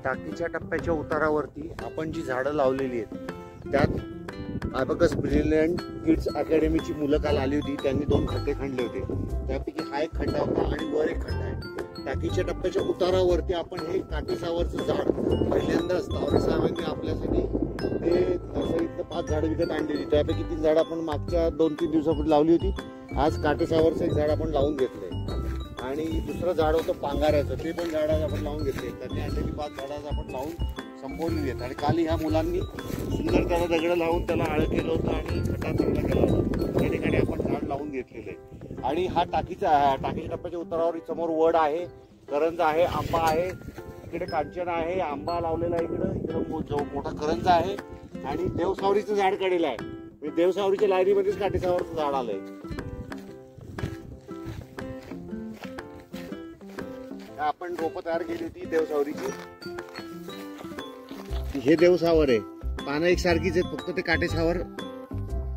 टाकीच्या टप्प्याच्या उतारावरती आपण जी झाडं लावलेली आहेत त्यात अबॅकस ब्रिलियंट किड्स अकॅडमीची मुलं काल आली होती. त्यांनी 2 खड्डे खणले होते. त्यापैकी हा एक खड्डा होता आणि वर एक खड्डा आहे. टाकीच्या टप्प्याच्या उतारावरती आपण हे काटेसावरचं झाड पहिल्यांदाच तावरे साहेबांनी आपल्यासाठी ते नर्सरीतनं 5 झाडं विकत आणलेली. त्यापैकी 3 झाडं आपण मागच्या 2-3 दिवसापूर्वी लावली होती. आज काटेसावरचं एक झाड आपण लावून घेतलंय आणि दुसरं झाड होतं पांगाऱ्याचं, ते पण झाड आपण लावून घेतले. त्यांनी आणलेली 5 झाडं आपण लावून संपवलेली आहेत. आणि काल ह्या मुलांनी सुंदर त्याला दगड लावून त्याला आळ केलं होतं आणि खड्डा चांगला केला होता. त्या ठिकाणी आपण झाड लावून घेतलेलं आहे. आणि हा टाकीच्या टप्प्याच्या उतारावर समोर वड आहे, करंज आहे, आंबा आहे, इकडे कांचन आहे, आंबा लावलेला आहे, इकडे मोठा करंज आहे आणि देवसावरीचं झाड कडेला आहे. देवसावरीच्या लायनीमध्येच काटेसावरचं झाड आलंय. आपण रोपं तयार केली होती देवसावरीची. हे देवसावर आहे, पानं एकसारखीच आहेत, फक्त ते काटेसावर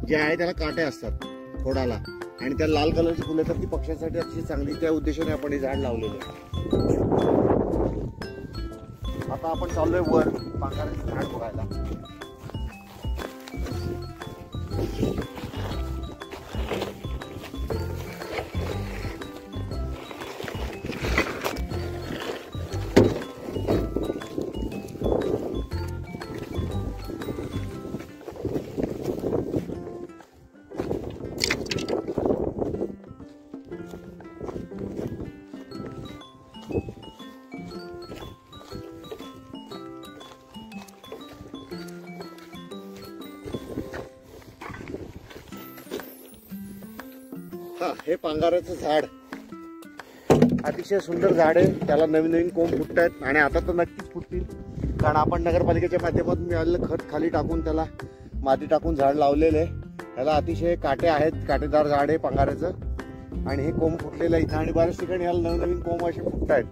जे आहे त्याला काटे असतात खोडाला आणि त्या लाल कलरची फुलं तर ती पक्ष्यांसाठी अतिशय चांगली. त्या उद्देशाने आपण हे झाड लावलेलं आहे. आता आपण चाललोय वर पांगाऱ्याचं झाड बघायला. हे पांगाऱ्याचं झाड अतिशय सुंदर झाड आहे. त्याला नवीन नवीन कोंब फुटत आहेत आणि आता तर नक्कीच फुटतील, कारण आपण नगरपालिकेच्या माध्यमातून मिळालेलं खत खाली टाकून त्याला माती टाकून झाड लावलेलं आहे. त्याला अतिशय काटे आहेत, काटेदार झाड आहे पांगाऱ्याचं आणि हे कोंब फुटलेलं आहे इथं आणि बऱ्याच ठिकाणी याला नवीन कोंब असे फुटत आहेत.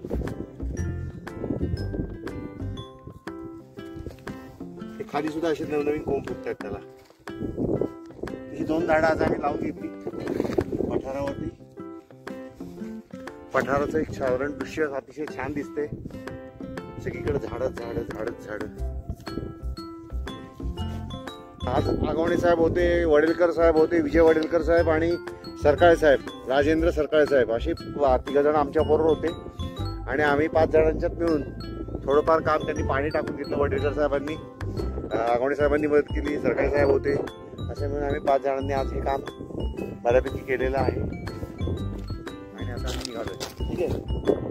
हे खाली सुद्धा असे नवीन कोंब फुटत आहेत त्याला. ही 2 झाडं आज आम्ही लावून घेतली पठारावरती. पठाराचं एक साधारण दृश्य अतिशय छान दिसते. सगळीकडे झाडच झाड झाडच झाड. आज आगवणे साहेब होते, वडेलकर साहेब होते, विजय वडेलकर साहेब आणि सरकाळे साहेब, राजेंद्र सरकाळे साहेब असे 3 जण आमच्या बरोबर होते आणि आम्ही 5 जणांच्यात मिळून थोडंफार काम त्यांनी पाणी टाकून घेतलं. वडेलकर साहेबांनी, आगवणे साहेबांनी मदत केली, सरकाळे साहेब होते, असे म्हणून आम्ही 5 जणांनी आज हे काम बऱ्यापैकी केलेलं आहे आणि आता आम्ही निघालोय. ठीक आहे.